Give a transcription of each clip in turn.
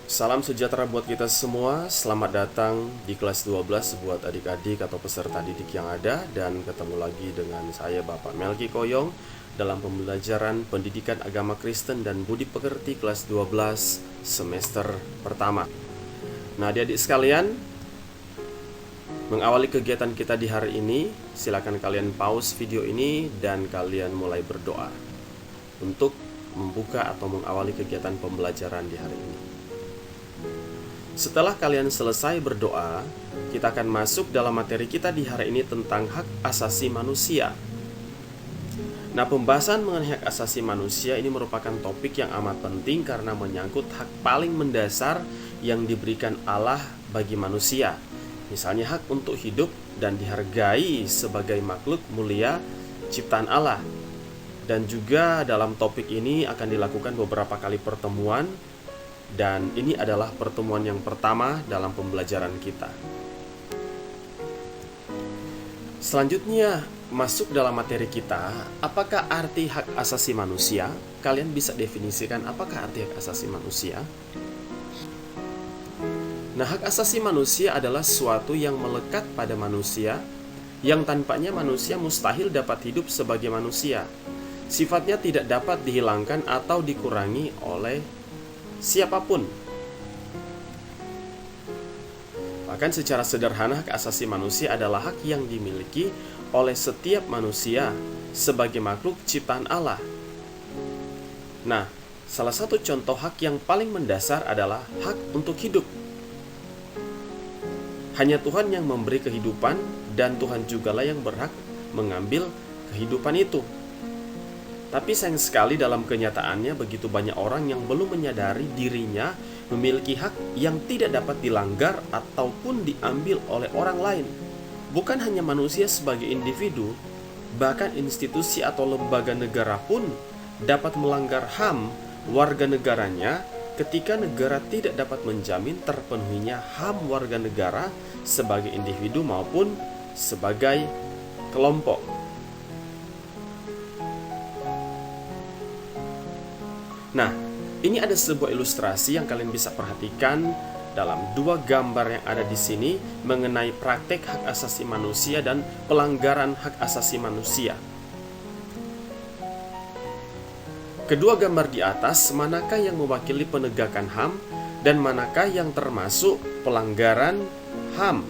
Salam sejahtera buat kita semua. Selamat datang di kelas 12 buat adik-adik atau peserta didik yang ada. Dan ketemu lagi dengan saya Bapak Melki Koyong dalam pembelajaran Pendidikan Agama Kristen dan Budi Pekerti kelas 12 semester pertama. Nah, adik-adik sekalian, mengawali kegiatan kita di hari ini, silakan kalian pause video ini dan kalian mulai berdoa untuk membuka atau mengawali kegiatan pembelajaran di hari ini. Setelah kalian selesai berdoa, kita akan masuk dalam materi kita di hari ini tentang hak asasi manusia. Nah, pembahasan mengenai hak asasi manusia ini merupakan topik yang amat penting karena menyangkut hak paling mendasar yang diberikan Allah bagi manusia. Misalnya hak untuk hidup dan dihargai sebagai makhluk mulia ciptaan Allah. Dan juga dalam topik ini akan dilakukan beberapa kali pertemuan. Dan ini adalah pertemuan yang pertama dalam pembelajaran kita. Selanjutnya, masuk dalam materi kita, apakah arti hak asasi manusia? Kalian bisa definisikan apakah arti hak asasi manusia? Nah, hak asasi manusia adalah sesuatu yang melekat pada manusia, yang tanpanya manusia mustahil dapat hidup sebagai manusia. Sifatnya tidak dapat dihilangkan atau dikurangi oleh siapapun. Bahkan secara sederhana, hak asasi manusia adalah hak yang dimiliki oleh setiap manusia sebagai makhluk ciptaan Allah. Nah, salah satu contoh hak yang paling mendasar adalah hak untuk hidup. Hanya Tuhan yang memberi kehidupan dan Tuhan jugalah yang berhak mengambil kehidupan itu. Tapi sayang sekali dalam kenyataannya begitu banyak orang yang belum menyadari dirinya memiliki hak yang tidak dapat dilanggar ataupun diambil oleh orang lain. Bukan hanya manusia sebagai individu, bahkan institusi atau lembaga negara pun dapat melanggar HAM warga negaranya ketika negara tidak dapat menjamin terpenuhinya HAM warga negara sebagai individu maupun sebagai kelompok. Nah, ini ada sebuah ilustrasi yang kalian bisa perhatikan dalam dua gambar yang ada di sini mengenai praktek hak asasi manusia dan pelanggaran hak asasi manusia. Kedua gambar di atas, manakah yang mewakili penegakan HAM dan manakah yang termasuk pelanggaran HAM?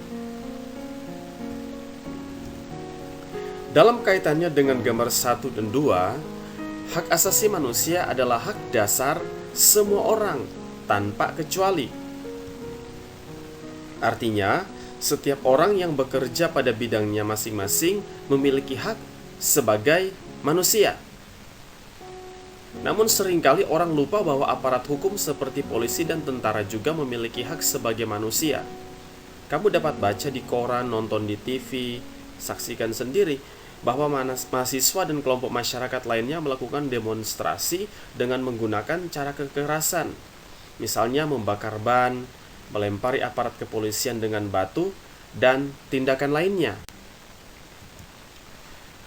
Dalam kaitannya dengan gambar 1 dan 2, hak asasi manusia adalah hak dasar semua orang tanpa kecuali. Artinya, setiap orang yang bekerja pada bidangnya masing-masing memiliki hak sebagai manusia. Namun seringkali orang lupa bahwa aparat hukum seperti polisi dan tentara juga memiliki hak sebagai manusia. Kamu dapat baca di koran, nonton di TV, saksikan sendiri bahwa mahasiswa dan kelompok masyarakat lainnya melakukan demonstrasi dengan menggunakan cara kekerasan. Misalnya membakar ban, melempari aparat kepolisian dengan batu, dan tindakan lainnya.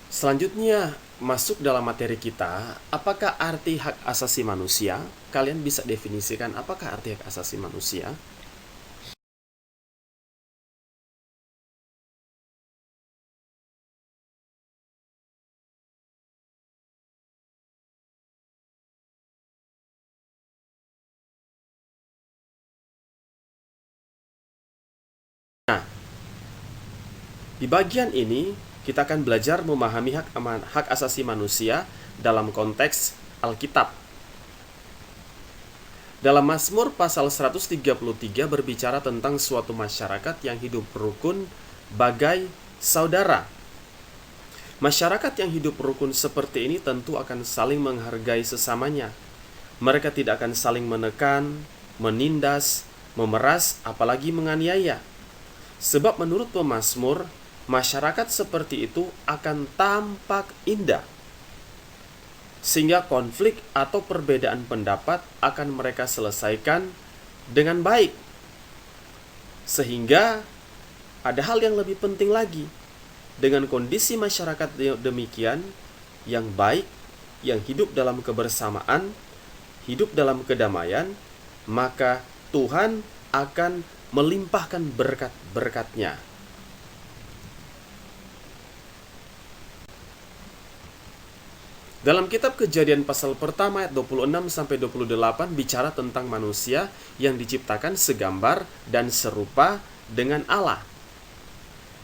Selanjutnya, masuk dalam materi kita, apakah arti hak asasi manusia? Kalian bisa definisikan apakah arti hak asasi manusia? Di bagian ini, kita akan belajar memahami hak asasi manusia dalam konteks Alkitab. Dalam Mazmur pasal 133 berbicara tentang suatu masyarakat yang hidup rukun bagai saudara. Masyarakat yang hidup rukun seperti ini tentu akan saling menghargai sesamanya. Mereka tidak akan saling menekan, menindas, memeras, apalagi menganiaya. Sebab menurut pemazmur, masyarakat seperti itu akan tampak indah, sehingga konflik atau perbedaan pendapat akan mereka selesaikan dengan baik. Sehingga ada hal yang lebih penting lagi, dengan kondisi masyarakat demikian yang baik, yang hidup dalam kebersamaan, hidup dalam kedamaian, maka Tuhan akan melimpahkan berkat-berkat-Nya. Dalam kitab Kejadian pasal pertama ayat 26-28 bicara tentang manusia yang diciptakan segambar dan serupa dengan Allah.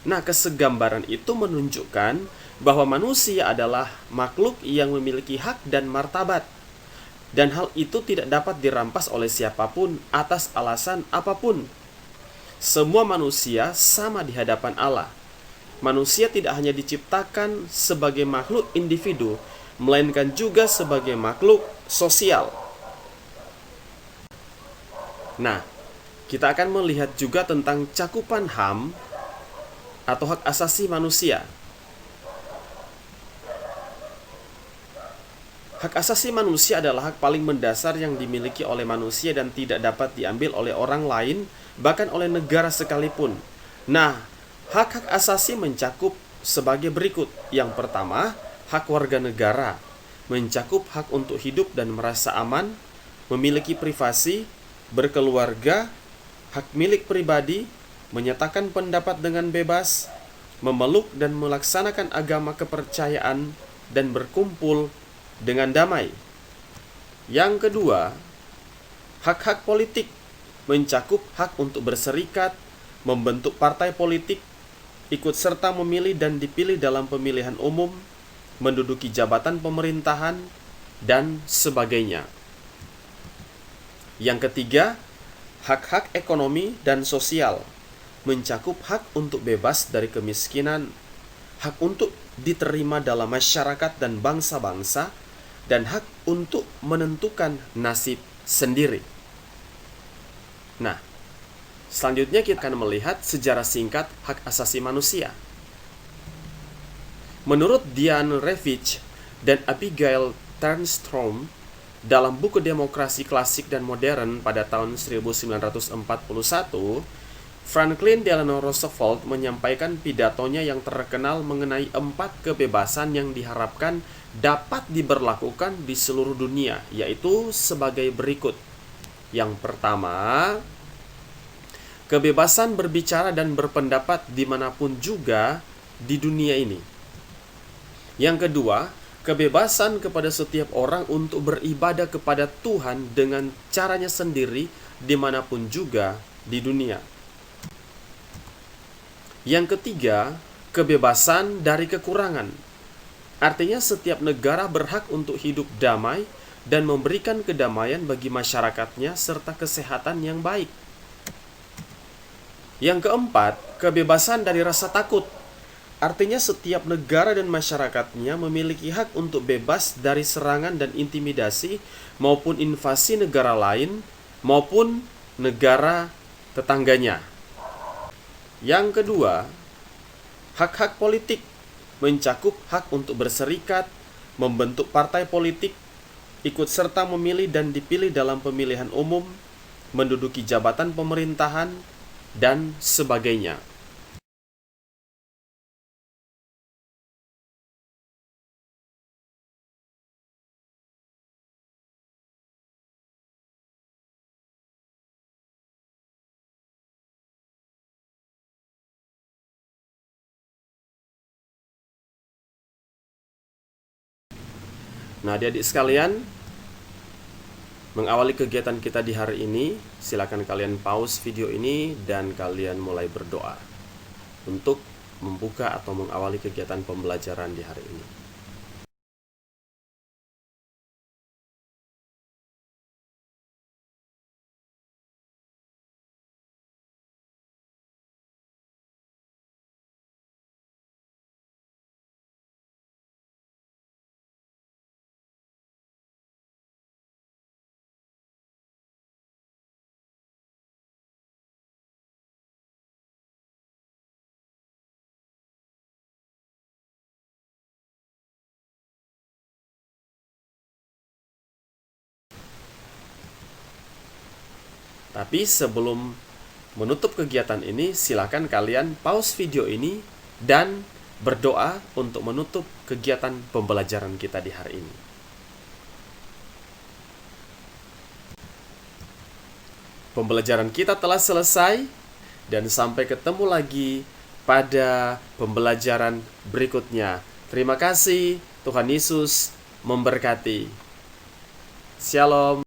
Nah, kesegambaran itu menunjukkan bahwa manusia adalah makhluk yang memiliki hak dan martabat. Dan hal itu tidak dapat dirampas oleh siapapun atas alasan apapun. Semua manusia sama di hadapan Allah. Manusia tidak hanya diciptakan sebagai makhluk individu, melainkan juga sebagai makhluk sosial. Nah, kita akan melihat juga tentang cakupan HAM atau hak asasi manusia. Hak asasi manusia adalah hak paling mendasar yang dimiliki oleh manusia dan tidak dapat diambil oleh orang lain, bahkan oleh negara sekalipun. Nah, hak-hak asasi mencakup sebagai berikut. Yang pertama, hak warga negara, mencakup hak untuk hidup dan merasa aman, memiliki privasi, berkeluarga, hak milik pribadi, menyatakan pendapat dengan bebas, memeluk dan melaksanakan agama kepercayaan, dan berkumpul dengan damai. Yang kedua, hak-hak politik, mencakup hak untuk berserikat, membentuk partai politik, ikut serta memilih dan dipilih dalam pemilihan umum, menduduki jabatan pemerintahan, dan sebagainya. Yang ketiga, hak-hak ekonomi dan sosial, mencakup hak untuk bebas dari kemiskinan, hak untuk diterima dalam masyarakat dan bangsa-bangsa, dan hak untuk menentukan nasib sendiri. Nah, selanjutnya kita akan melihat sejarah singkat hak asasi manusia. Menurut Diane Ravitch dan Abigail Turnstrom dalam buku Demokrasi Klasik dan Modern pada tahun 1941, Franklin Delano Roosevelt menyampaikan pidatonya yang terkenal mengenai 4 kebebasan yang diharapkan dapat diberlakukan di seluruh dunia, yaitu sebagai berikut. Yang pertama, kebebasan berbicara dan berpendapat dimanapun juga di dunia ini. Yang kedua, kebebasan kepada setiap orang untuk beribadah kepada Tuhan dengan caranya sendiri dimanapun juga di dunia. Yang ketiga, kebebasan dari kekurangan. Artinya setiap negara berhak untuk hidup damai dan memberikan kedamaian bagi masyarakatnya serta kesehatan yang baik. Yang keempat, kebebasan dari rasa takut. Artinya setiap negara dan masyarakatnya memiliki hak untuk bebas dari serangan dan intimidasi maupun invasi negara lain maupun negara tetangganya. Yang kedua, hak-hak politik, mencakup hak untuk berserikat, membentuk partai politik, ikut serta memilih dan dipilih dalam pemilihan umum, menduduki jabatan pemerintahan, dan sebagainya. Nah, adik-adik sekalian, mengawali kegiatan kita di hari ini, silakan kalian pause video ini dan kalian mulai berdoa untuk membuka atau mengawali kegiatan pembelajaran di hari ini. Tapi sebelum menutup kegiatan ini, silakan kalian pause video ini dan berdoa untuk menutup kegiatan pembelajaran kita di hari ini. pembelajaran kita telah selesai, dan sampai ketemu lagi pada pembelajaran berikutnya. Terima kasih, Tuhan Yesus memberkati. Shalom.